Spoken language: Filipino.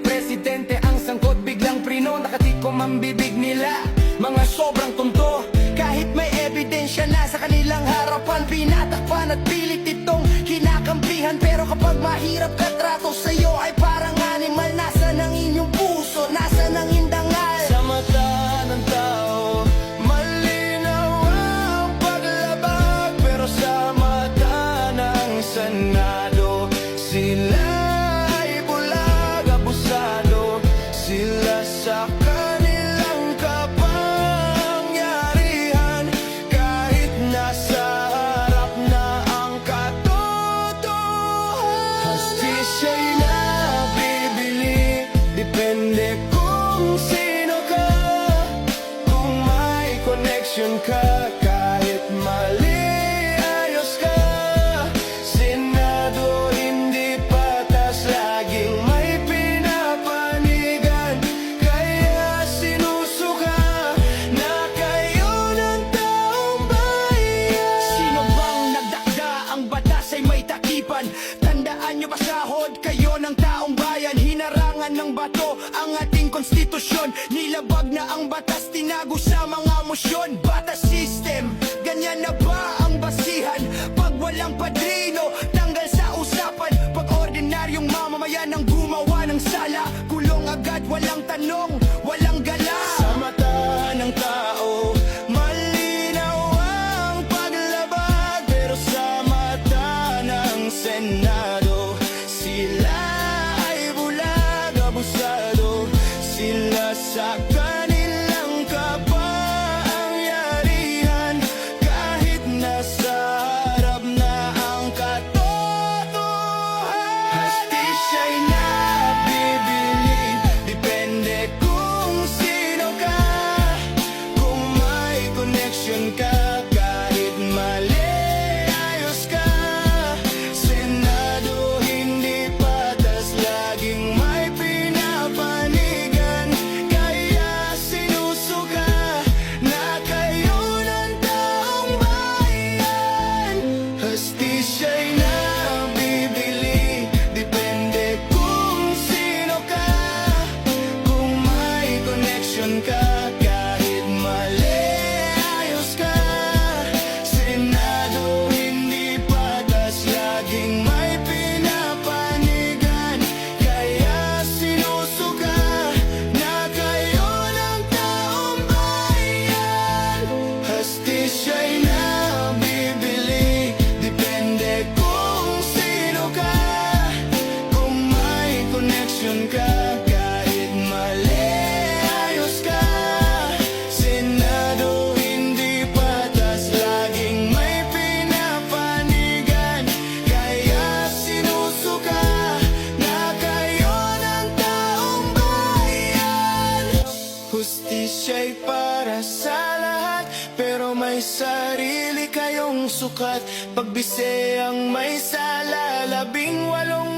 presidente ang sangkot, biglang prino, nakatikom ang bibig nila. Mga sobrang tunto, kahit may ebidensya na sa kanilang harapan, pinatakpan at pilit itong kinakampihan. Pero kapag mahirap katrato sa'yo ay parang animal. Nasa ng inyong puso, nasa ng indangal. Sa mata ng tao, malinaw ang paglabag, pero sa mata ng Senado, sila ay bulag, abusado. Sila sa kanilang kapangyarihan, kahit nasa harap na ang katotohanan. Hustisya'y nabibili, depende kung sino ka. Kung may connection ka, kahit mali, ayos ka. Senado hindi patas, laging may pinapanigan. Kaya sinusuka na kayo ng taong bayan. Sino bang nagdakda ang batas ay may takipan? Tandaan nyo ba sahod kayo ng taong bayan? Hinarangan ng bato ang ating konstitusyon. Nilabag na ang batas, tinago sa mga mosyon. Batas system, ganyan na ba ang basihan? Pag walang padrino, tanggal sa usapan. Pag ordinaryong mamamayan ang gumawa ng sala, kulong agad, walang tanong, walang gala. Sa mata ng tao, malinaw ang paglabag, pero sa mata ng Senado, sila ay bulag, abusado. Sila sa kanilang kapangyarihan, kahit nasa harap na ang katotohanan. Hustisya'y nabibili, depende kung sino ka. Kung may connection ka, kahit mali, ayos ka. Senado hindi patas, laging may pinapanigan. Kaya sinusuka na kayo ng taong bayan. Hustisya'y nabibili, depende kung sino ka. Kung may connection ka, kahit mali, ayos ka. Senado hindi patas, laging may pinapanigan. Kaya sinusuka na kayo ng taong bayan. Hustisya'y nabibili, depende kung sino ka. Kung may connection ka, kahit mali, ayos ka. Senado hindi patas, laging may pinapanigan. Kaya sinusuka na kayo ng taong bayan. Hustisya'y para sa lahat, pero may sarili kayong sukat. Pagbise ang may sala, 18